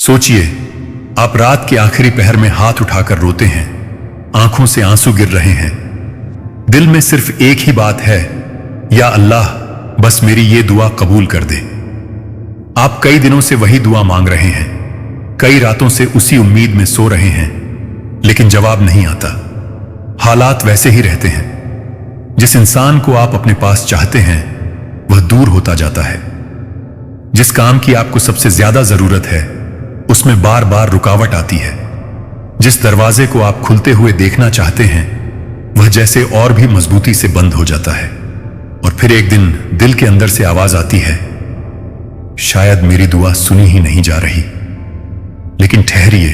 सोचिए, आप रात के आखिरी पहर में हाथ उठाकर रोते हैं, आंखों से आंसू गिर रहे हैं। दिल में सिर्फ एक ही बात है, या अल्लाह बस मेरी ये दुआ कबूल कर दे। आप कई दिनों से वही दुआ मांग रहे हैं, कई रातों से उसी उम्मीद में सो रहे हैं, लेकिन जवाब नहीं आता। हालात वैसे ही रहते हैं। जिस इंसान को आप अपने पास चाहते हैं वह दूर होता जाता है। जिस काम की आपको सबसे ज्यादा जरूरत है उसमें बार बार रुकावट आती है। जिस दरवाजे को आप खुलते हुए देखना चाहते हैं वह जैसे और भी मजबूती से बंद हो जाता है। और फिर एक दिन दिल के अंदर से आवाज आती है, शायद मेरी दुआ सुनी ही नहीं जा रही। लेकिन ठहरिए,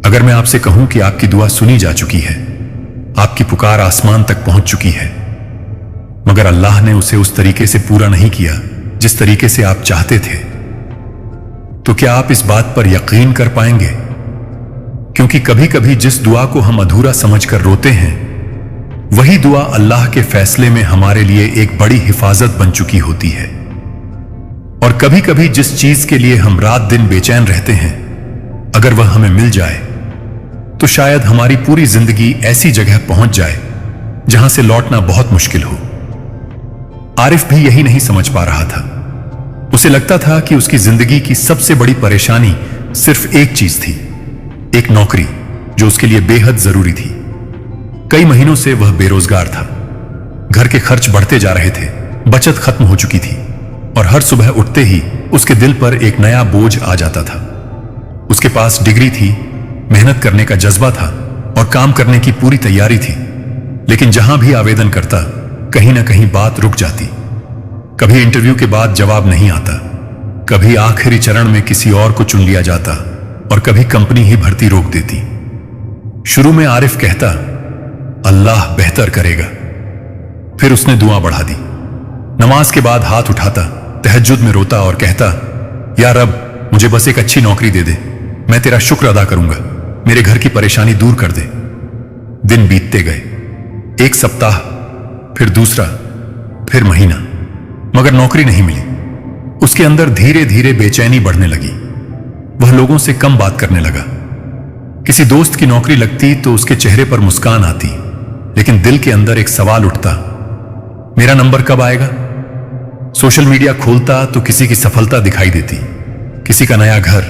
अगर मैं आपसे कहूं कि आपकी दुआ सुनी जा चुकी है, आपकी पुकार आसमान तक पहुंच चुकी है, मगर अल्लाह ने उसे उस तरीके से पूरा नहीं किया जिस तरीके से आप चाहते थे, तो क्या आप इस बात पर यकीन कर पाएंगे? क्योंकि कभी कभी जिस दुआ को हम अधूरा समझकर रोते हैं वही दुआ अल्लाह के फैसले में हमारे लिए एक बड़ी हिफाजत बन चुकी होती है। और कभी कभी जिस चीज के लिए हम रात दिन बेचैन रहते हैं, अगर वह हमें मिल जाए तो शायद हमारी पूरी जिंदगी ऐसी जगह पहुंच जाए जहां से लौटना बहुत मुश्किल हो। आरिफ भी यही नहीं समझ पा रहा था। उसे लगता था कि उसकी जिंदगी की सबसे बड़ी परेशानी सिर्फ एक चीज थी, एक नौकरी जो उसके लिए बेहद जरूरी थी। कई महीनों से वह बेरोजगार था। घर के खर्च बढ़ते जा रहे थे, बचत खत्म हो चुकी थी और हर सुबह उठते ही उसके दिल पर एक नया बोझ आ जाता था। उसके पास डिग्री थी, मेहनत करने का जज्बा था और काम करने की पूरी तैयारी थी, लेकिन जहां भी आवेदन करता कहीं ना कहीं बात रुक जाती। कभी इंटरव्यू के बाद जवाब नहीं आता, कभी आखिरी चरण में किसी और को चुन लिया जाता और कभी कंपनी ही भर्ती रोक देती। शुरू में आरिफ कहता, अल्लाह बेहतर करेगा। फिर उसने दुआ बढ़ा दी। नमाज के बाद हाथ उठाता, तहज्जुद में रोता और कहता, या रब मुझे बस एक अच्छी नौकरी दे दे, मैं तेरा शुक्र अदा करूंगा, मेरे घर की परेशानी दूर कर दे। दिन बीतते गए, एक सप्ताह, फिर दूसरा, फिर महीना, मगर नौकरी नहीं मिली। उसके अंदर धीरे धीरे बेचैनी बढ़ने लगी। वह लोगों से कम बात करने लगा। किसी दोस्त की नौकरी लगती तो उसके चेहरे पर मुस्कान आती, लेकिन दिल के अंदर एक सवाल उठता, मेरा नंबर कब आएगा? सोशल मीडिया खोलता तो किसी की सफलता दिखाई देती, किसी का नया घर,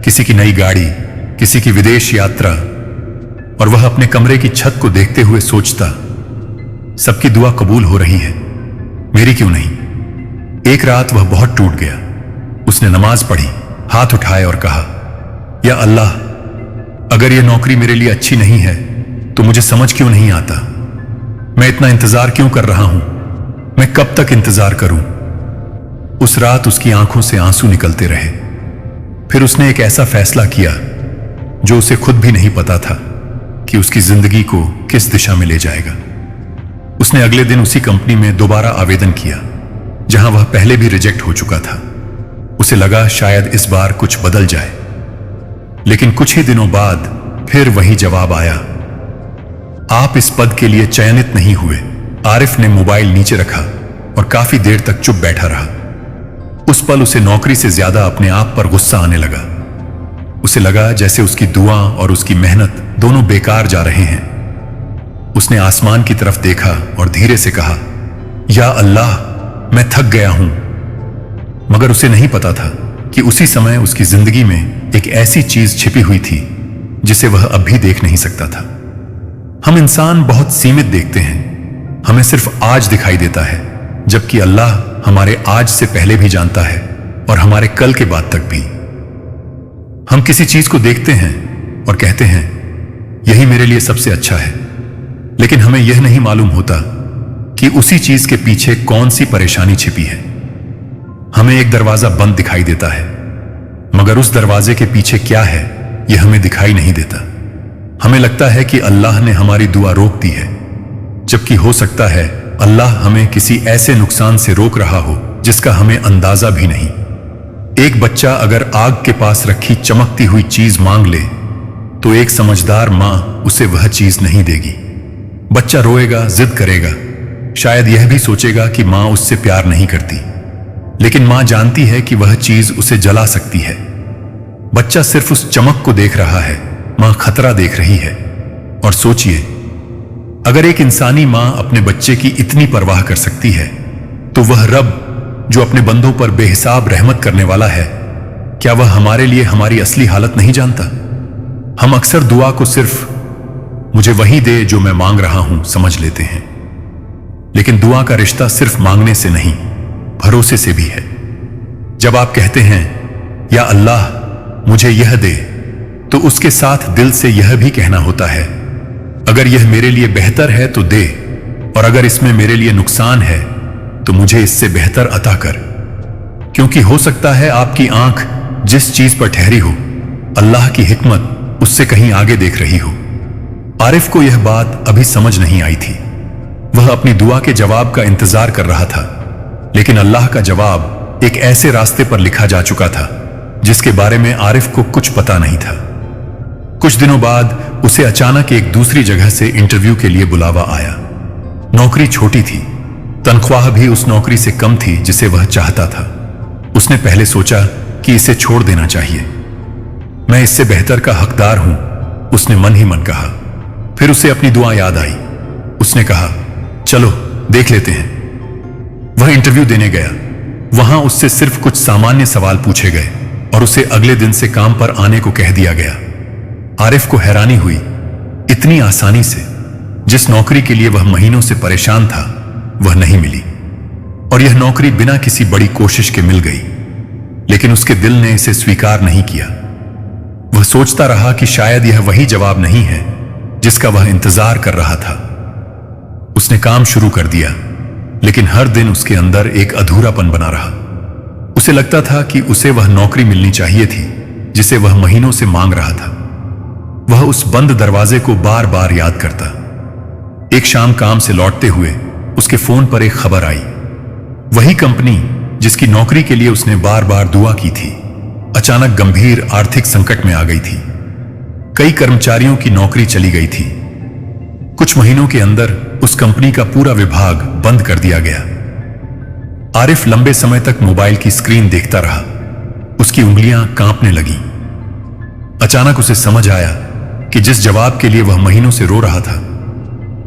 किसी की नई गाड़ी, किसी की विदेश यात्रा, और वह अपने कमरे की छत को देखते हुए सोचता, सबकी दुआ कबूल हो रही है, मेरी क्यों नहीं? एक रात वह बहुत टूट गया। उसने नमाज पढ़ी, हाथ उठाए और कहा, या अल्लाह अगर यह नौकरी मेरे लिए अच्छी नहीं है तो मुझे समझ क्यों नहीं आता? मैं इतना इंतजार क्यों कर रहा हूं? मैं कब तक इंतजार करूं? उस रात उसकी आंखों से आंसू निकलते रहे। फिर उसने एक ऐसा फैसला किया जो उसे खुद भी नहीं पता था कि उसकी जिंदगी को किस दिशा में ले जाएगा। उसने अगले दिन उसी कंपनी में दोबारा आवेदन किया जहां वह पहले भी रिजेक्ट हो चुका था। उसे लगा शायद इस बार कुछ बदल जाए, लेकिन कुछ ही दिनों बाद फिर वही जवाब आया, आप इस पद के लिए चयनित नहीं हुए। आरिफ ने मोबाइल नीचे रखा और काफी देर तक चुप बैठा रहा। उस पल उसे नौकरी से ज्यादा अपने आप पर गुस्सा आने लगा। उसे लगा जैसे उसकी दुआ और उसकी मेहनत दोनों बेकार जा रहे हैं। उसने आसमान की तरफ देखा और धीरे से कहा, या अल्लाह मैं थक गया हूं। मगर उसे नहीं पता था कि उसी समय उसकी जिंदगी में एक ऐसी चीज छिपी हुई थी जिसे वह अब भी देख नहीं सकता था। हम इंसान बहुत सीमित देखते हैं, हमें सिर्फ आज दिखाई देता है, जबकि अल्लाह हमारे आज से पहले भी जानता है और हमारे कल के बाद तक भी। हम किसी चीज को देखते हैं और कहते हैं यही मेरे लिए सबसे अच्छा है, लेकिन हमें यह नहीं मालूम होता कि उसी चीज के पीछे कौन सी परेशानी छिपी है। हमें एक दरवाजा बंद दिखाई देता है, मगर उस दरवाजे के पीछे क्या है यह हमें दिखाई नहीं देता। हमें लगता है कि अल्लाह ने हमारी दुआ रोक दी है, जबकि हो सकता है अल्लाह हमें किसी ऐसे नुकसान से रोक रहा हो जिसका हमें अंदाजा भी नहीं। एक बच्चा अगर आग के पास रखी चमकती हुई चीज मांग ले तो एक समझदार मां उसे वह चीज नहीं देगी। बच्चा रोएगा, जिद करेगा, शायद यह भी सोचेगा कि मां उससे प्यार नहीं करती, लेकिन मां जानती है कि वह चीज उसे जला सकती है। बच्चा सिर्फ उस चमक को देख रहा है, मां खतरा देख रही है। और सोचिए, अगर एक इंसानी मां अपने बच्चे की इतनी परवाह कर सकती है, तो वह रब जो अपने बंदों पर बेहिसाब रहमत करने वाला है, क्या वह हमारे लिए हमारी असली हालत नहीं जानता? हम अक्सर दुआ को सिर्फ मुझे वही दे जो मैं मांग रहा हूं समझ लेते हैं, लेकिन दुआ का रिश्ता सिर्फ मांगने से नहीं, भरोसे से भी है। जब आप कहते हैं या अल्लाह मुझे यह दे, तो उसके साथ दिल से यह भी कहना होता है, अगर यह मेरे लिए बेहतर है तो दे, और अगर इसमें मेरे लिए नुकसान है तो मुझे इससे बेहतर अता कर। क्योंकि हो सकता है आपकी आंख जिस चीज पर ठहरी हो, अल्लाह की हिकमत उससे कहीं आगे देख रही हो। आरिफ को यह बात अभी समझ नहीं आई थी। वह अपनी दुआ के जवाब का इंतजार कर रहा था, लेकिन अल्लाह का जवाब एक ऐसे रास्ते पर लिखा जा चुका था जिसके बारे में आरिफ को कुछ पता नहीं था। कुछ दिनों बाद उसे अचानक एक दूसरी जगह से इंटरव्यू के लिए बुलावा आया। नौकरी छोटी थी, तनख्वाह भी उस नौकरी से कम थी जिसे वह चाहता था। उसने पहले सोचा कि इसे छोड़ देना चाहिए, मैं इससे बेहतर का हकदार हूं, उसने मन ही मन कहा। फिर उसे अपनी दुआ याद आई। उसने कहा, चलो देख लेते हैं। वह इंटरव्यू देने गया। वहां उससे सिर्फ कुछ सामान्य सवाल पूछे गए और उसे अगले दिन से काम पर आने को कह दिया गया। आरिफ को हैरानी हुई, इतनी आसानी से जिस नौकरी के लिए वह महीनों से परेशान था वह नहीं मिली, और यह नौकरी बिना किसी बड़ी कोशिश के मिल गई। लेकिन उसके दिल ने इसे स्वीकार नहीं किया। वह सोचता रहा कि शायद यह वही जवाब नहीं है जिसका वह इंतजार कर रहा था। उसने काम शुरू कर दिया, लेकिन हर दिन उसके अंदर एक अधूरापन बना रहा। उसे लगता था कि उसे वह नौकरी मिलनी चाहिए थी जिसे वह महीनों से मांग रहा था। वह उस बंद दरवाजे को बार बार याद करता। एक शाम काम से लौटते हुए उसके फोन पर एक खबर आई। वही कंपनी जिसकी नौकरी के लिए उसने बार बार दुआ की थी, अचानक गंभीर आर्थिक संकट में आ गई थी। कई कर्मचारियों की नौकरी चली गई थी। कुछ महीनों के अंदर उस कंपनी का पूरा विभाग बंद कर दिया गया। आरिफ लंबे समय तक मोबाइल की स्क्रीन देखता रहा। उसकी उंगलियां कांपने लगीं। अचानक उसे समझ आया कि जिस जवाब के लिए वह महीनों से रो रहा था,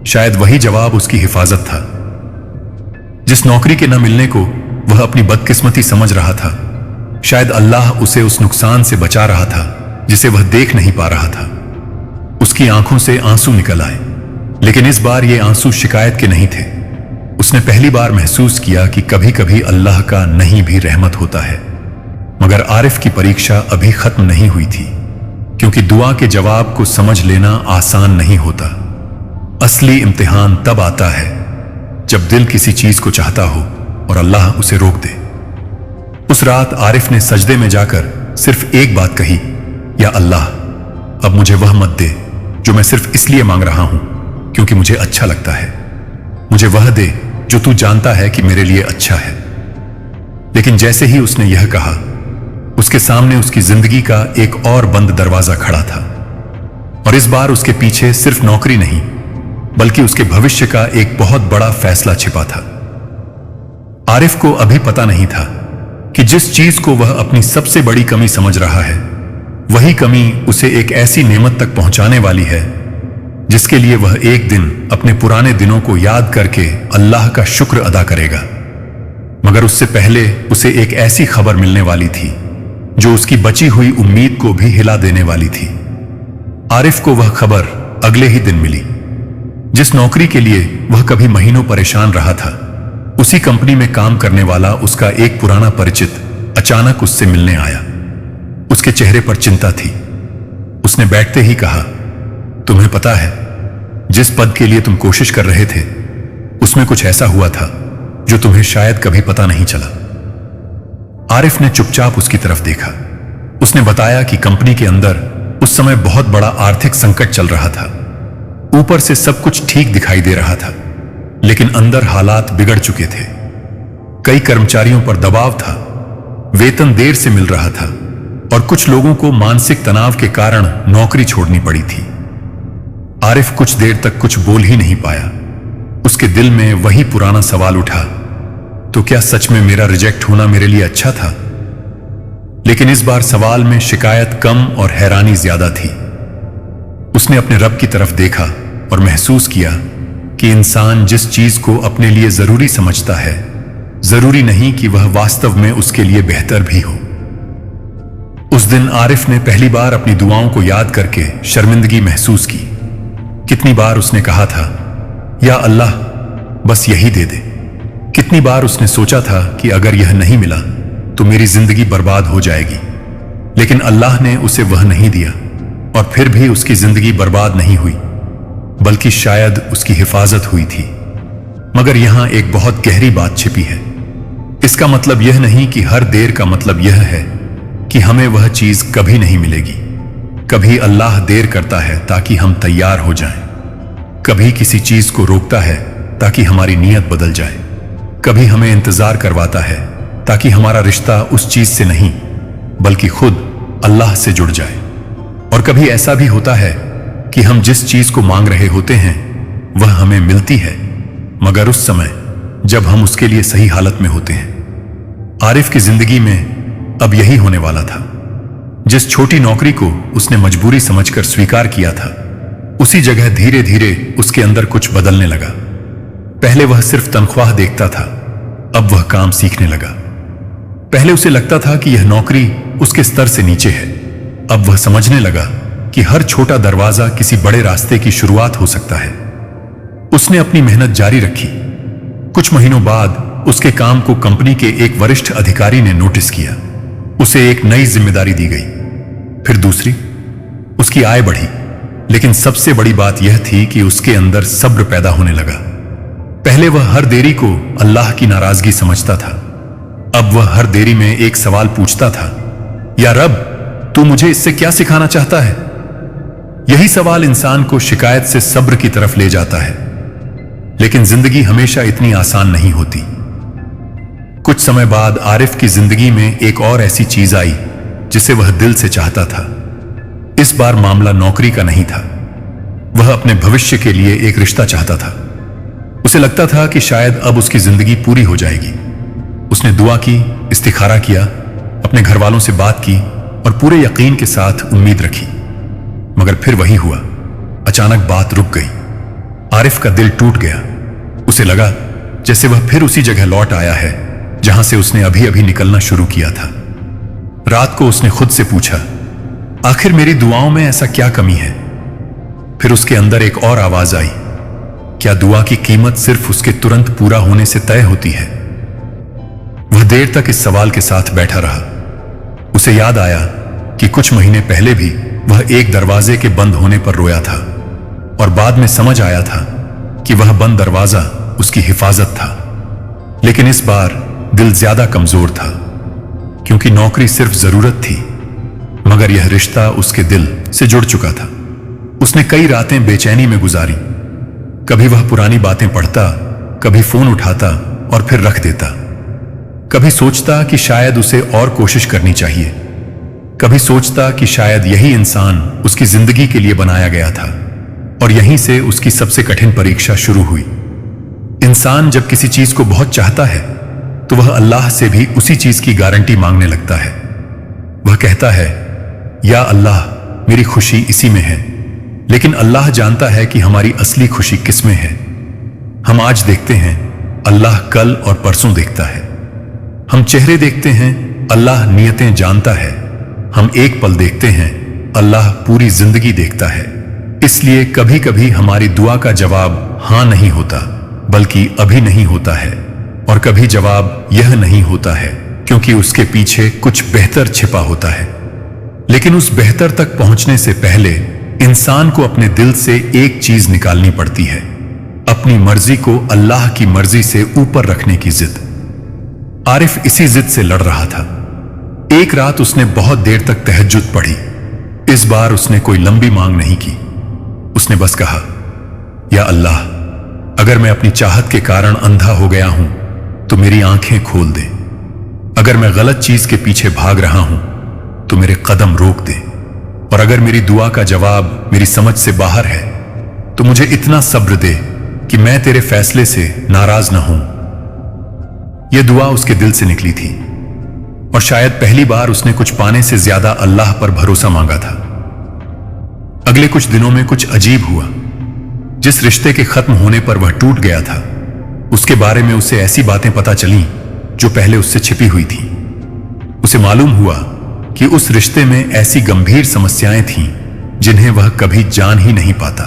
शायद वही जवाब उसकी हिफाजत था। जिस नौकरी के न मिलने को वह अपनी बदकिस्मती समझ रहा था, शायद अल्लाह उसे उस नुकसान से बचा रहा था जिसे वह देख नहीं पा रहा था। उसकी आंखों से आंसू निकल आए, लेकिन इस बार ये आंसू शिकायत के नहीं थे। उसने पहली बार महसूस किया कि कभी कभी अल्लाह का नहीं भी रहमत होता है। मगर आरिफ की परीक्षा अभी खत्म नहीं हुई थी, क्योंकि दुआ के जवाब को समझ लेना आसान नहीं होता। असली इम्तिहान तब आता है जब दिल किसी चीज को चाहता हो और अल्लाह उसे रोक दे। उस रात आरिफ ने सजदे में जाकर सिर्फ एक बात कही, या अल्लाह, अब मुझे वह मत दे जो मैं सिर्फ इसलिए मांग रहा हूं क्योंकि मुझे अच्छा लगता है। मुझे वह दे जो तू जानता है कि मेरे लिए अच्छा है। लेकिन जैसे ही उसने यह कहा, उसके सामने उसकी जिंदगी का एक और बंद दरवाजा खड़ा था। और इस बार उसके पीछे सिर्फ नौकरी नहीं, बल्कि उसके भविष्य का एक बहुत बड़ा फैसला छिपा था। आरिफ को अभी पता नहीं था कि जिस चीज को वह अपनी सबसे बड़ी कमी समझ रहा है, वही कमी उसे एक ऐसी नेमत तक पहुंचाने वाली है जिसके लिए वह एक दिन अपने पुराने दिनों को याद करके अल्लाह का शुक्र अदा करेगा। मगर उससे पहले उसे एक ऐसी खबर मिलने वाली थी जो उसकी बची हुई उम्मीद को भी हिला देने वाली थी। आरिफ को वह खबर अगले ही दिन मिली। जिस नौकरी के लिए वह कभी महीनों परेशान रहा था, उसी कंपनी में काम करने वाला उसका एक पुराना परिचित अचानक उससे मिलने आया। उसके चेहरे पर चिंता थी। उसने बैठते ही कहा, तुम्हें पता है, जिस पद के लिए तुम कोशिश कर रहे थे, उसमें कुछ ऐसा हुआ था जो तुम्हें शायद कभी पता नहीं चला। आरिफ ने चुपचाप उसकी तरफ देखा। उसने बताया कि कंपनी के अंदर उस समय बहुत बड़ा आर्थिक संकट चल रहा था। ऊपर से सब कुछ ठीक दिखाई दे रहा था, लेकिन अंदर हालात बिगड़ चुके थे। कई कर्मचारियों पर दबाव था, वेतन देर से मिल रहा था, और कुछ लोगों को मानसिक तनाव के कारण नौकरी छोड़नी पड़ी थी। आरिफ कुछ देर तक कुछ बोल ही नहीं पाया। उसके दिल में वही पुराना सवाल उठा, तो क्या सच में मेरा रिजेक्ट होना मेरे लिए अच्छा था? लेकिन इस बार सवाल में शिकायत कम और हैरानी ज्यादा थी। उसने अपने रब की तरफ देखा और महसूस किया कि इंसान जिस चीज को अपने लिए जरूरी समझता है, जरूरी नहीं कि वह वास्तव में उसके लिए बेहतर भी हो। उस दिन आरिफ ने पहली बार अपनी दुआओं को याद करके शर्मिंदगी महसूस की। कितनी बार उसने कहा था, या अल्लाह बस यही दे दे। कितनी बार उसने सोचा था कि अगर यह नहीं मिला तो मेरी जिंदगी बर्बाद हो जाएगी, लेकिन अल्लाह ने उसे वह नहीं दिया और फिर भी उसकी जिंदगी बर्बाद नहीं हुई, बल्कि शायद उसकी हिफाजत हुई थी। मगर यहां एक बहुत गहरी बात छिपी है। इसका मतलब यह नहीं कि हर देर का मतलब यह है कि हमें वह चीज कभी नहीं मिलेगी। कभी अल्लाह देर करता है ताकि हम तैयार हो जाएं। कभी किसी चीज को रोकता है ताकि हमारी नीयत बदल जाए। कभी हमें इंतजार करवाता है ताकि हमारा रिश्ता उस चीज से नहीं बल्कि खुद अल्लाह से जुड़ जाए। और कभी ऐसा भी होता है कि हम जिस चीज को मांग रहे होते हैं वह हमें मिलती है, मगर उस समय जब हम उसके लिए सही हालत में होते हैं। आरिफ की जिंदगी में अब यही होने वाला था। जिस छोटी नौकरी को उसने मजबूरी समझकर स्वीकार किया था, उसी जगह धीरे धीरे उसके अंदर कुछ बदलने लगा। पहले वह सिर्फ तनख्वाह देखता था, अब वह काम सीखने लगा। पहले उसे लगता था कि यह नौकरी उसके स्तर से नीचे है, अब वह समझने लगा कि हर छोटा दरवाजा किसी बड़े रास्ते की शुरुआत हो सकता है। उसने अपनी मेहनत जारी रखी। कुछ महीनों बाद उसके काम को कंपनी के एक वरिष्ठ अधिकारी ने नोटिस किया। उसे एक नई जिम्मेदारी दी गई, फिर दूसरी। उसकी आय बढ़ी, लेकिन सबसे बड़ी बात यह थी कि उसके अंदर सब्र पैदा होने लगा। पहले वह हर देरी को अल्लाह की नाराजगी समझता था, अब वह हर देरी में एक सवाल पूछता था, या रब, तू मुझे इससे क्या सिखाना चाहता है? यही सवाल इंसान को शिकायत से सब्र की तरफ ले जाता है। लेकिन जिंदगी हमेशा इतनी आसान नहीं होती। कुछ समय बाद आरिफ की जिंदगी में एक और ऐसी चीज आई जिसे वह दिल से चाहता था। इस बार मामला नौकरी का नहीं था, वह अपने भविष्य के लिए एक रिश्ता चाहता था। उसे लगता था कि शायद अब उसकी जिंदगी पूरी हो जाएगी। उसने दुआ की, इस्तिखारा किया, अपने घर वालों से बात की और पूरे यकीन के साथ उम्मीद रखी। मगर फिर वही हुआ, अचानक बात रुक गई। आरिफ का दिल टूट गया। उसे लगा जैसे वह फिर उसी जगह लौट आया है जहां से उसने अभी अभी निकलना शुरू किया था। रात को उसने खुद से पूछा, आखिर मेरी दुआओं में ऐसा क्या कमी है? फिर उसके अंदर एक और आवाज आई, क्या दुआ की कीमत सिर्फ उसके तुरंत पूरा होने से तय होती है? वह देर तक इस सवाल के साथ बैठा रहा। उसे याद आया कि कुछ महीने पहले भी वह एक दरवाजे के बंद होने पर रोया था और बाद में समझ आया था कि वह बंद दरवाजा उसकी हिफाजत था। लेकिन इस बार दिल ज्यादा कमजोर था, क्योंकि नौकरी सिर्फ जरूरत थी, मगर यह रिश्ता उसके दिल से जुड़ चुका था। उसने कई रातें बेचैनी में गुजारी। कभी वह पुरानी बातें पढ़ता, कभी फोन उठाता और फिर रख देता। कभी सोचता कि शायद उसे और कोशिश करनी चाहिए। कभी सोचता कि शायद यही इंसान उसकी जिंदगी के लिए बनाया गया था। और यहीं से उसकी सबसे कठिन परीक्षा शुरू हुई। इंसान जब किसी चीज को बहुत चाहता है तो वह अल्लाह से भी उसी चीज की गारंटी मांगने लगता है। वह कहता है, या अल्लाह, मेरी खुशी इसी में है। लेकिन अल्लाह जानता है कि हमारी असली खुशी किस में है। हम आज देखते हैं, अल्लाह कल और परसों देखता है। हम चेहरे देखते हैं, अल्लाह नियतें जानता है। हम एक पल देखते हैं, अल्लाह पूरी जिंदगी देखता है। इसलिए कभी कभी हमारी दुआ का जवाब हां नहीं होता, बल्कि अभी नहीं होता है। और कभी जवाब यह नहीं होता है क्योंकि उसके पीछे कुछ बेहतर छिपा होता है। लेकिन उस बेहतर तक पहुंचने से पहले इंसान को अपने दिल से एक चीज निकालनी पड़ती है, अपनी मर्जी को अल्लाह की मर्जी से ऊपर रखने की जिद। आरिफ इसी जिद से लड़ रहा था। एक रात उसने बहुत देर तक तहज्जुद पढ़ी। इस बार उसने कोई लंबी मांग नहीं की। उसने बस कहा, या अल्लाह, अगर मैं अपनी चाहत के कारण अंधा हो गया हूं तो मेरी आंखें खोल दे। अगर मैं गलत चीज के पीछे भाग रहा हूं तो मेरे कदम रोक दे। और अगर मेरी दुआ का जवाब मेरी समझ से बाहर है तो मुझे इतना सब्र दे कि मैं तेरे फैसले से नाराज न हूं। यह दुआ उसके दिल से निकली थी। और शायद पहली बार उसने कुछ पाने से ज्यादा अल्लाह पर भरोसा मांगा था। अगले कुछ दिनों में कुछ अजीब हुआ। जिस रिश्ते के खत्म होने पर वह टूट गया था, उसके बारे में उसे ऐसी बातें पता चलीं जो पहले उससे छिपी हुई थीं। उसे मालूम हुआ कि उस रिश्ते में ऐसी गंभीर समस्याएं थीं जिन्हें वह कभी जान ही नहीं पाता।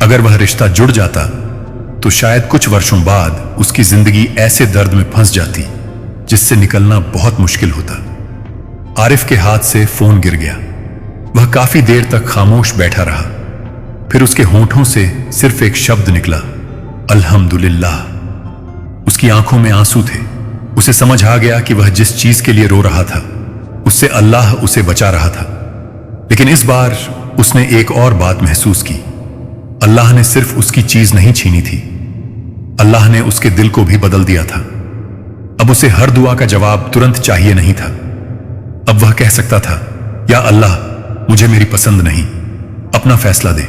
अगर वह रिश्ता जुड़ जाता तो शायद कुछ वर्षों बाद उसकी जिंदगी ऐसे दर्द में फंस जाती जिससे निकलना बहुत मुश्किल होता। आरिफ के हाथ से फोन गिर गया। वह काफी देर तक खामोश बैठा रहा। फिर उसके होंठों से सिर्फ एक शब्द निकला, अल्हम्दुलिल्लाह। उसकी आंखों में आंसू थे। उसे समझ आ गया कि वह जिस चीज के लिए रो रहा था उससे अल्लाह उसे बचा रहा था। लेकिन इस बार उसने एक और बात महसूस की। अल्लाह ने सिर्फ उसकी चीज नहीं छीनी थी, अल्लाह ने उसके दिल को भी बदल दिया था। अब उसे हर दुआ का जवाब तुरंत चाहिए नहीं था। अब वह कह सकता था, या अल्लाह, मुझे मेरी पसंद नहीं, अपना फैसला दे।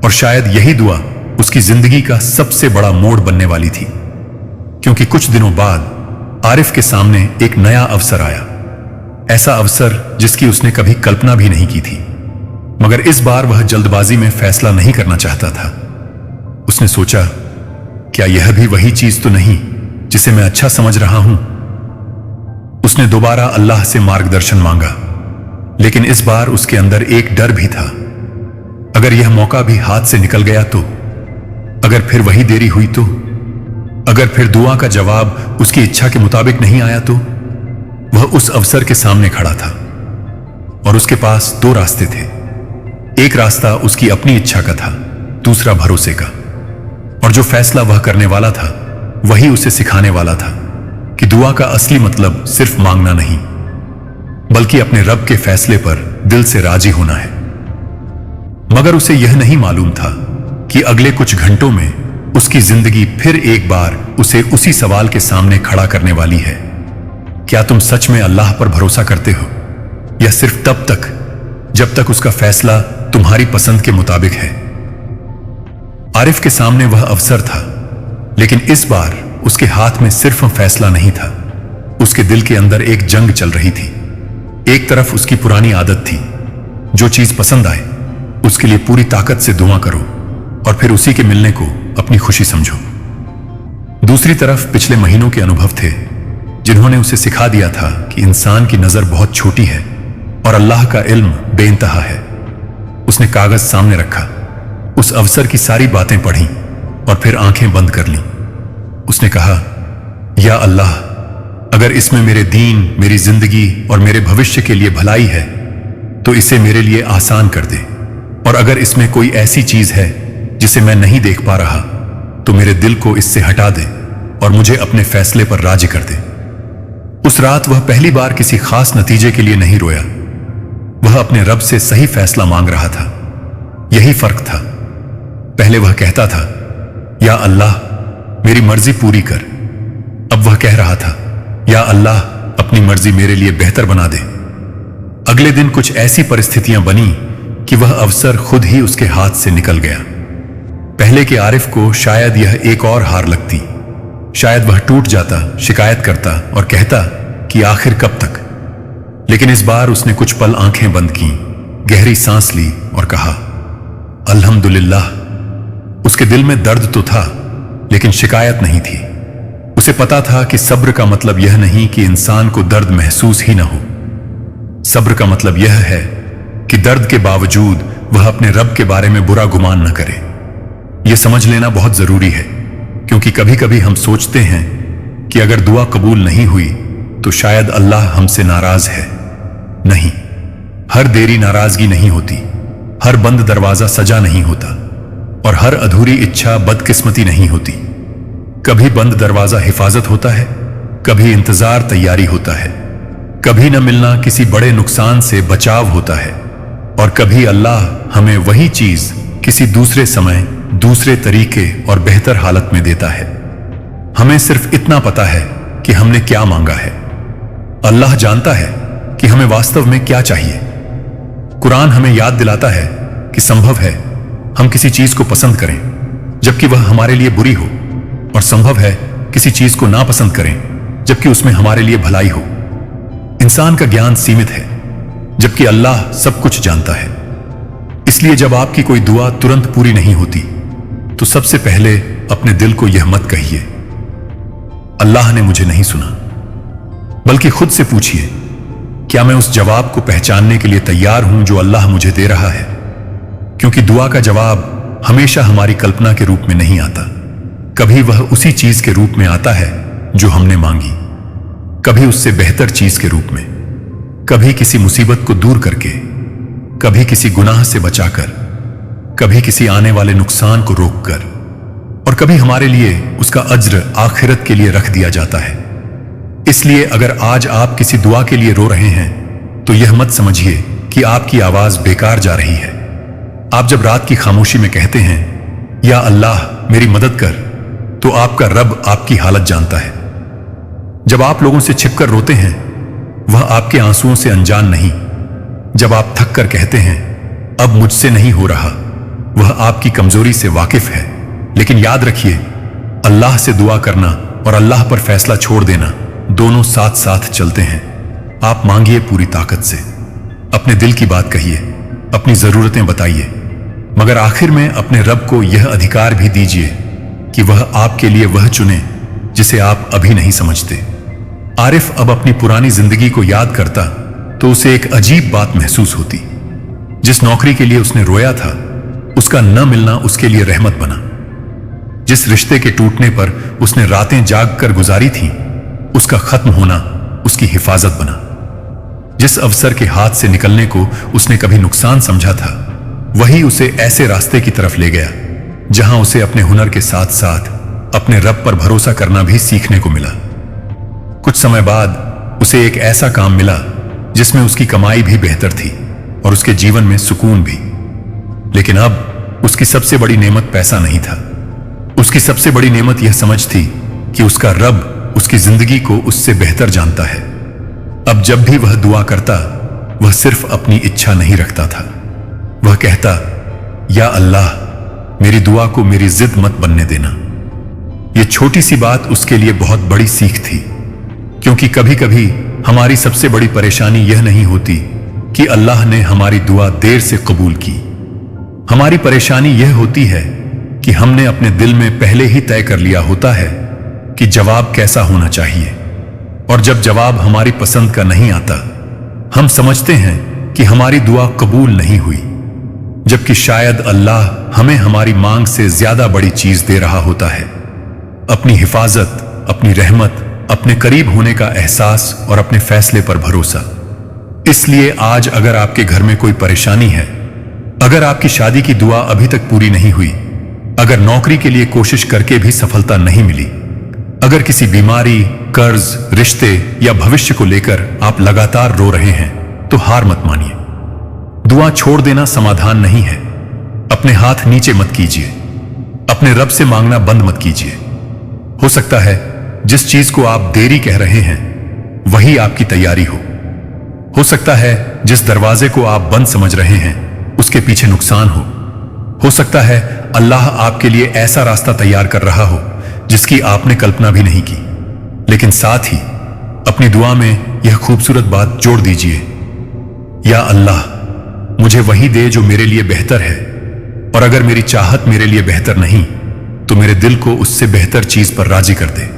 और शायद यही दुआ उसकी जिंदगी का सबसे बड़ा मोड़ बनने वाली थी, क्योंकि कुछ दिनों बाद आरिफ के सामने एक नया अवसर आया। ऐसा अवसर जिसकी उसने कभी कल्पना भी नहीं की थी। मगर इस बार वह जल्दबाजी में फैसला नहीं करना चाहता था। उसने सोचा, क्या यह भी वही चीज तो नहीं जिसे मैं अच्छा समझ रहा हूं? उसने दोबारा अल्लाह से मार्गदर्शन मांगा, लेकिन इस बार उसके अंदर एक डर भी था। अगर यह मौका भी हाथ से निकल गया तो? अगर फिर वही देरी हुई तो? अगर फिर दुआ का जवाब उसकी इच्छा के मुताबिक नहीं आया तो? वह उस अवसर के सामने खड़ा था और उसके पास दो रास्ते थे। एक रास्ता उसकी अपनी इच्छा का था, दूसरा भरोसे का। और जो फैसला वह करने वाला था वही उसे सिखाने वाला था कि दुआ का असली मतलब सिर्फ मांगना नहीं, बल्कि अपने रब के फैसले पर दिल से राजी होना है। मगर उसे यह नहीं मालूम था कि अगले कुछ घंटों में उसकी जिंदगी फिर एक बार उसे उसी सवाल के सामने खड़ा करने वाली है, क्या तुम सच में अल्लाह पर भरोसा करते हो, या सिर्फ तब तक जब तक उसका फैसला तुम्हारी पसंद के मुताबिक है? आरिफ के सामने वह अवसर था, लेकिन इस बार उसके हाथ में सिर्फ फैसला नहीं था, उसके दिल के अंदर एक जंग चल रही थी। एक तरफ उसकी पुरानी आदत थी, जो चीज पसंद आए उसके लिए पूरी ताकत से दुआ करो और फिर उसी के मिलने को अपनी खुशी समझो। दूसरी तरफ पिछले महीनों के अनुभव थे जिन्होंने उसे सिखा दिया था कि इंसान की नजर बहुत छोटी है और अल्लाह का इल्म बेइंतहा है। उसने कागज सामने रखा, उस अवसर की सारी बातें पढ़ी और फिर आंखें बंद कर लीं। उसने कहा, या अल्लाह, अगर इसमें मेरे दीन, मेरी जिंदगी और मेरे भविष्य के लिए भलाई है तो इसे मेरे लिए आसान कर दे, और अगर इसमें कोई ऐसी चीज है जिसे मैं नहीं देख पा रहा तो मेरे दिल को इससे हटा दे और मुझे अपने फैसले पर राजी कर दे। उस रात वह पहली बार किसी खास नतीजे के लिए नहीं रोया, वह अपने रब से सही फैसला मांग रहा था। यही फर्क था। पहले वह कहता था, या अल्लाह, मेरी मर्जी पूरी कर। अब वह कह रहा था, या अल्लाह, अपनी मर्जी मेरे लिए बेहतर बना दे। अगले दिन कुछ ऐसी परिस्थितियां बनी कि वह अवसर खुद ही उसके हाथ से निकल गया। पहले के आरिफ को शायद यह एक और हार लगती, शायद वह टूट जाता, शिकायत करता और कहता कि आखिर कब तक। लेकिन इस बार उसने कुछ पल आंखें बंद की, गहरी सांस ली और कहा, अल्हम्दुलिल्लाह। उसके दिल में दर्द तो था, लेकिन शिकायत नहीं थी। उसे पता था कि सब्र का मतलब यह नहीं कि इंसान को दर्द महसूस ही न हो। सब्र का मतलब यह है कि दर्द के बावजूद वह अपने रब के बारे में बुरा गुमान न करे। यह समझ लेना बहुत जरूरी है, क्योंकि कभी कभी हम सोचते हैं कि अगर दुआ कबूल नहीं हुई तो शायद अल्लाह हमसे नाराज है। नहीं, हर देरी नाराजगी नहीं होती, हर बंद दरवाजा सजा नहीं होता, और हर अधूरी इच्छा बदकिस्मती नहीं होती। कभी बंद दरवाजा हिफाजत होता है, कभी इंतजार तैयारी होता है, कभी न मिलना किसी बड़े नुकसान से बचाव होता है, और कभी अल्लाह हमें वही चीज किसी दूसरे समय, दूसरे तरीके और बेहतर हालत में देता है। हमें सिर्फ इतना पता है कि हमने क्या मांगा है। अल्लाह जानता है कि हमें वास्तव में क्या चाहिए। कुरान हमें याद दिलाता है कि संभव है हम किसी चीज को पसंद करें जबकि वह हमारे लिए बुरी हो, और संभव है किसी चीज को नापसंद करें जबकि उसमें हमारे लिए भलाई हो। इंसान का ज्ञान सीमित है, जबकि अल्लाह सब कुछ जानता है। इसलिए जब आपकी कोई दुआ तुरंत पूरी नहीं होती, तो सबसे पहले अपने दिल को यह मत कहिए, अल्लाह ने मुझे नहीं सुना, बल्कि खुद से पूछिए, क्या मैं उस जवाब को पहचानने के लिए तैयार हूं जो अल्लाह मुझे दे रहा है? क्योंकि दुआ का जवाब हमेशा हमारी कल्पना के रूप में नहीं आता। कभी वह उसी चीज के रूप में आता है जो हमने मांगी, कभी उससे बेहतर चीज के रूप में, कभी किसी मुसीबत को दूर करके, कभी किसी गुनाह से बचाकर, कभी किसी आने वाले नुकसान को रोककर, और कभी हमारे लिए उसका अज्र आखिरत के लिए रख दिया जाता है। इसलिए अगर आज आप किसी दुआ के लिए रो रहे हैं, तो यह मत समझिए कि आपकी आवाज बेकार जा रही है। आप जब रात की खामोशी में कहते हैं, या अल्लाह मेरी मदद कर, तो आपका रब आपकी हालत जानता है। जब आप लोगों से छिपकर रोते हैं, वह आपके आंसुओं से अनजान नहीं। जब आप थक कर कहते हैं, अब मुझसे नहीं हो रहा, वह आपकी कमजोरी से वाकिफ है। लेकिन याद रखिए, अल्लाह से दुआ करना और अल्लाह पर फैसला छोड़ देना दोनों साथ साथ चलते हैं। आप मांगिए पूरी ताकत से, अपने दिल की बात कहिए, अपनी जरूरतें बताइए, मगर आखिर में अपने रब को यह अधिकार भी दीजिए कि वह आपके लिए वह चुने जिसे आप अभी नहीं समझते। आरिफ अब अपनी पुरानी जिंदगी को याद करता तो उसे एक अजीब बात महसूस होती। जिस नौकरी के लिए उसने रोया था, उसका न मिलना उसके लिए रहमत बना। जिस रिश्ते के टूटने पर उसने रातें जाग कर गुजारी थीं, उसका खत्म होना उसकी हिफाजत बना। जिस अवसर के हाथ से निकलने को उसने कभी नुकसान समझा था, वही उसे ऐसे रास्ते की तरफ ले गया जहां उसे अपने हुनर के साथ साथ अपने रब पर भरोसा करना भी सीखने को मिला। कुछ समय बाद उसे एक ऐसा काम मिला जिसमें उसकी कमाई भी बेहतर थी और उसके जीवन में सुकून भी। लेकिन अब उसकी सबसे बड़ी नेमत पैसा नहीं था। उसकी सबसे बड़ी नेमत यह समझ थी कि उसका रब उसकी जिंदगी को उससे बेहतर जानता है। अब जब भी वह दुआ करता, वह सिर्फ अपनी इच्छा नहीं रखता था। वह कहता, या अल्लाह मेरी दुआ को मेरी जिद मत बनने देना। यह छोटी सी बात उसके लिए बहुत बड़ी सीख थी, क्योंकि कभी कभी हमारी सबसे बड़ी परेशानी यह नहीं होती कि अल्लाह ने हमारी दुआ देर से कबूल की। हमारी परेशानी यह होती है कि हमने अपने दिल में पहले ही तय कर लिया होता है कि जवाब कैसा होना चाहिए, और जब जवाब हमारी पसंद का नहीं आता, हम समझते हैं कि हमारी दुआ कबूल नहीं हुई, जबकि शायद अल्लाह हमें हमारी मांग से ज्यादा बड़ी चीज दे रहा होता है। अपनी हिफाजत, अपनी रहमत, अपने करीब होने का एहसास और अपने फैसले पर भरोसा। इसलिए आज अगर आपके घर में कोई परेशानी है, अगर आपकी शादी की दुआ अभी तक पूरी नहीं हुई, अगर नौकरी के लिए कोशिश करके भी सफलता नहीं मिली, अगर किसी बीमारी, कर्ज, रिश्ते या भविष्य को लेकर आप लगातार रो रहे हैं, तो हार मत मानिए। दुआ छोड़ देना समाधान नहीं है। अपने हाथ नीचे मत कीजिए, अपने रब से मांगना बंद मत कीजिए। हो सकता है जिस चीज को आप देरी कह रहे हैं, वही आपकी तैयारी हो सकता है जिस दरवाजे को आप बंद समझ रहे हैं, उसके पीछे नुकसान हो सकता है अल्लाह आपके लिए ऐसा रास्ता तैयार कर रहा हो जिसकी आपने कल्पना भी नहीं की। लेकिन साथ ही अपनी दुआ में यह खूबसूरत बात जोड़ दीजिए, या अल्लाह मुझे वही दे जो मेरे लिए बेहतर है, और अगर मेरी चाहत मेरे लिए बेहतर नहीं, तो मेरे दिल को उससे बेहतर चीज पर राजी कर दे।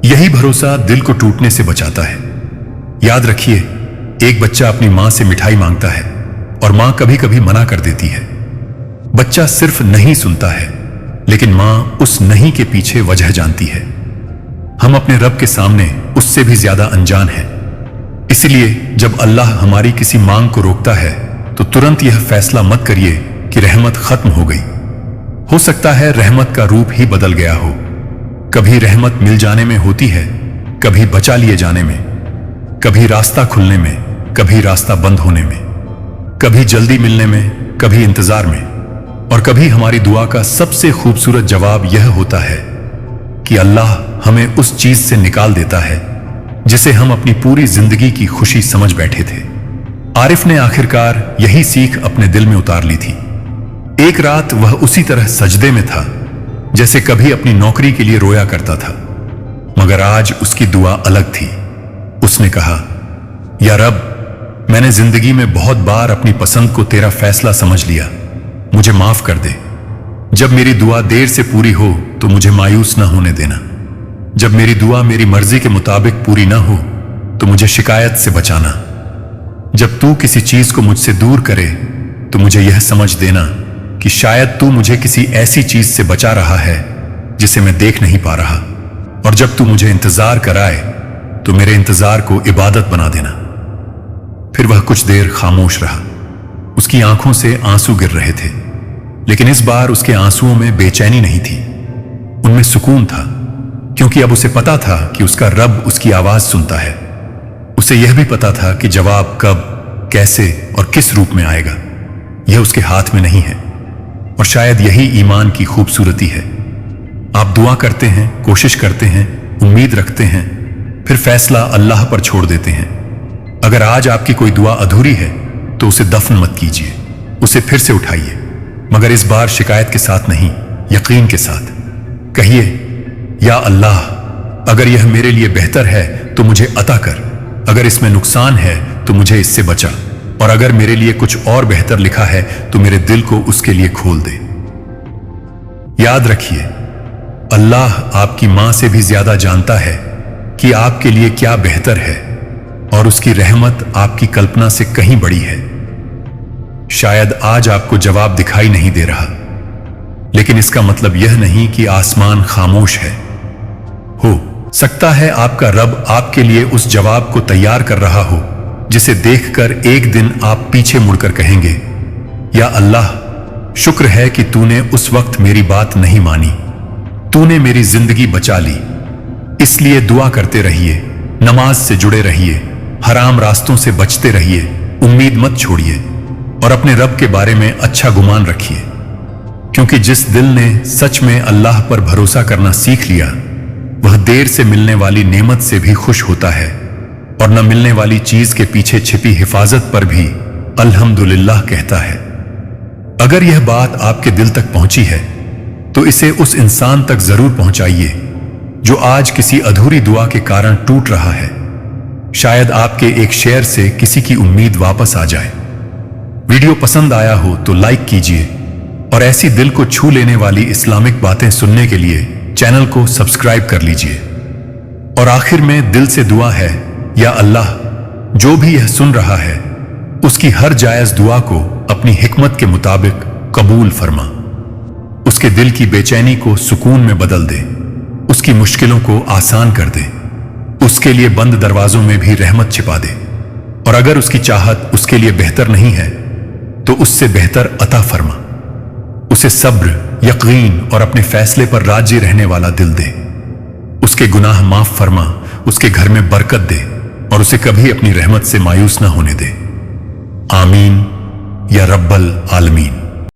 यही भरोसा दिल को टूटने से बचाता है। याद रखिए, एक बच्चा अपनी मां से मिठाई मांगता है और मां कभी कभी मना कर देती है। बच्चा सिर्फ नहीं सुनता है, लेकिन मां उस नहीं के पीछे वजह जानती है। हम अपने रब के सामने उससे भी ज्यादा अनजान हैं। इसलिए जब अल्लाह हमारी किसी मांग को रोकता है, तो तुरंत यह फैसला मत करिए कि रहमत खत्म हो गई। हो सकता है रहमत का रूप ही बदल गया हो। कभी रहमत मिल जाने में होती है, कभी बचा लिए जाने में, कभी रास्ता खुलने में, कभी रास्ता बंद होने में, कभी जल्दी मिलने में, कभी इंतजार में, और कभी हमारी दुआ का सबसे खूबसूरत जवाब यह होता है कि अल्लाह हमें उस चीज से निकाल देता है जिसे हम अपनी पूरी जिंदगी की खुशी समझ बैठे थे। आरिफ ने आखिरकार यही सीख अपने दिल में उतार ली थी। एक रात वह उसी तरह सजदे में था जैसे कभी अपनी नौकरी के लिए रोया करता था, मगर आज उसकी दुआ अलग थी। उसने कहा, या रब, मैंने जिंदगी में बहुत बार अपनी पसंद को तेरा फैसला समझ लिया, मुझे माफ कर दे। जब मेरी दुआ देर से पूरी हो तो मुझे मायूस ना होने देना। जब मेरी दुआ मेरी मर्जी के मुताबिक पूरी ना हो तो मुझे शिकायत से बचाना। जब तू किसी चीज को मुझसे दूर करे तो मुझे यह समझ देना कि शायद तू मुझे किसी ऐसी चीज से बचा रहा है जिसे मैं देख नहीं पा रहा। और जब तू मुझे इंतजार कराए तो मेरे इंतजार को इबादत बना देना। फिर वह कुछ देर खामोश रहा। उसकी आंखों से आंसू गिर रहे थे, लेकिन इस बार उसके आंसुओं में बेचैनी नहीं थी, उनमें सुकून था, क्योंकि अब उसे पता था कि उसका रब उसकी आवाज सुनता है। उसे यह भी पता था कि जवाब कब, कैसे और किस रूप में आएगा यह उसके हाथ में नहीं है। और शायद यही ईमान की खूबसूरती है। आप दुआ करते हैं, कोशिश करते हैं, उम्मीद रखते हैं, फिर फैसला अल्लाह पर छोड़ देते हैं। अगर आज आपकी कोई दुआ अधूरी है तो उसे दफन मत कीजिए, उसे फिर से उठाइए, मगर इस बार शिकायत के साथ नहीं, यकीन के साथ। कहिए, या अल्लाह, अगर यह मेरे लिए बेहतर है तो मुझे अता कर, अगर इसमें नुकसान है तो मुझे इससे बचा, और अगर मेरे लिए कुछ और बेहतर लिखा है तो मेरे दिल को उसके लिए खोल दे। याद रखिए, अल्लाह आपकी मां से भी ज्यादा जानता है कि आपके लिए क्या बेहतर है, और उसकी रहमत आपकी कल्पना से कहीं बड़ी है। शायद आज आपको जवाब दिखाई नहीं दे रहा, लेकिन इसका मतलब यह नहीं कि आसमान खामोश है। हो सकता है आपका रब आपके लिए उस जवाब को तैयार कर रहा हो जिसे देखकर एक दिन आप पीछे मुड़कर कहेंगे, या अल्लाह, शुक्र है कि तूने उस वक्त मेरी बात नहीं मानी, तूने मेरी जिंदगी बचा ली। इसलिए दुआ करते रहिए, नमाज से जुड़े रहिए, हराम रास्तों से बचते रहिए, उम्मीद मत छोड़िए, और अपने रब के बारे में अच्छा गुमान रखिए, क्योंकि जिस दिल ने सच में अल्लाह पर भरोसा करना सीख लिया, वह देर से मिलने वाली नेमत से भी खुश होता है, और न मिलने वाली चीज के पीछे छिपी हिफाजत पर भी अल्हम्दुलिल्लाह कहता है। अगर यह बात आपके दिल तक पहुंची है तो इसे उस इंसान तक जरूर पहुंचाइए जो आज किसी अधूरी दुआ के कारण टूट रहा है। शायद आपके एक शेयर से किसी की उम्मीद वापस आ जाए। वीडियो पसंद आया हो तो लाइक कीजिए, और ऐसी दिल को छू लेने वाली इस्लामिक बातें सुनने के लिए चैनल को सब्सक्राइब कर लीजिए। और आखिर में दिल से दुआ है, या अल्लाह, जो भी यह सुन रहा है उसकी हर जायज दुआ को अपनी हिकमत के मुताबिक कबूल फरमा, उसके दिल की बेचैनी को सुकून में बदल दे, उसकी मुश्किलों को आसान कर दे, उसके लिए बंद दरवाजों में भी रहमत छिपा दे, और अगर उसकी चाहत उसके लिए बेहतर नहीं है तो उससे बेहतर अता फरमा, उसे सब्र, यकीन और अपने फैसले पर राजी रहने वाला दिल दे, उसके गुनाह माफ फरमा, उसके घर में बरकत दे, और उसे कभी अपनी रहमत से मायूस ना होने दे। आमीन या रब्बल आलमीन।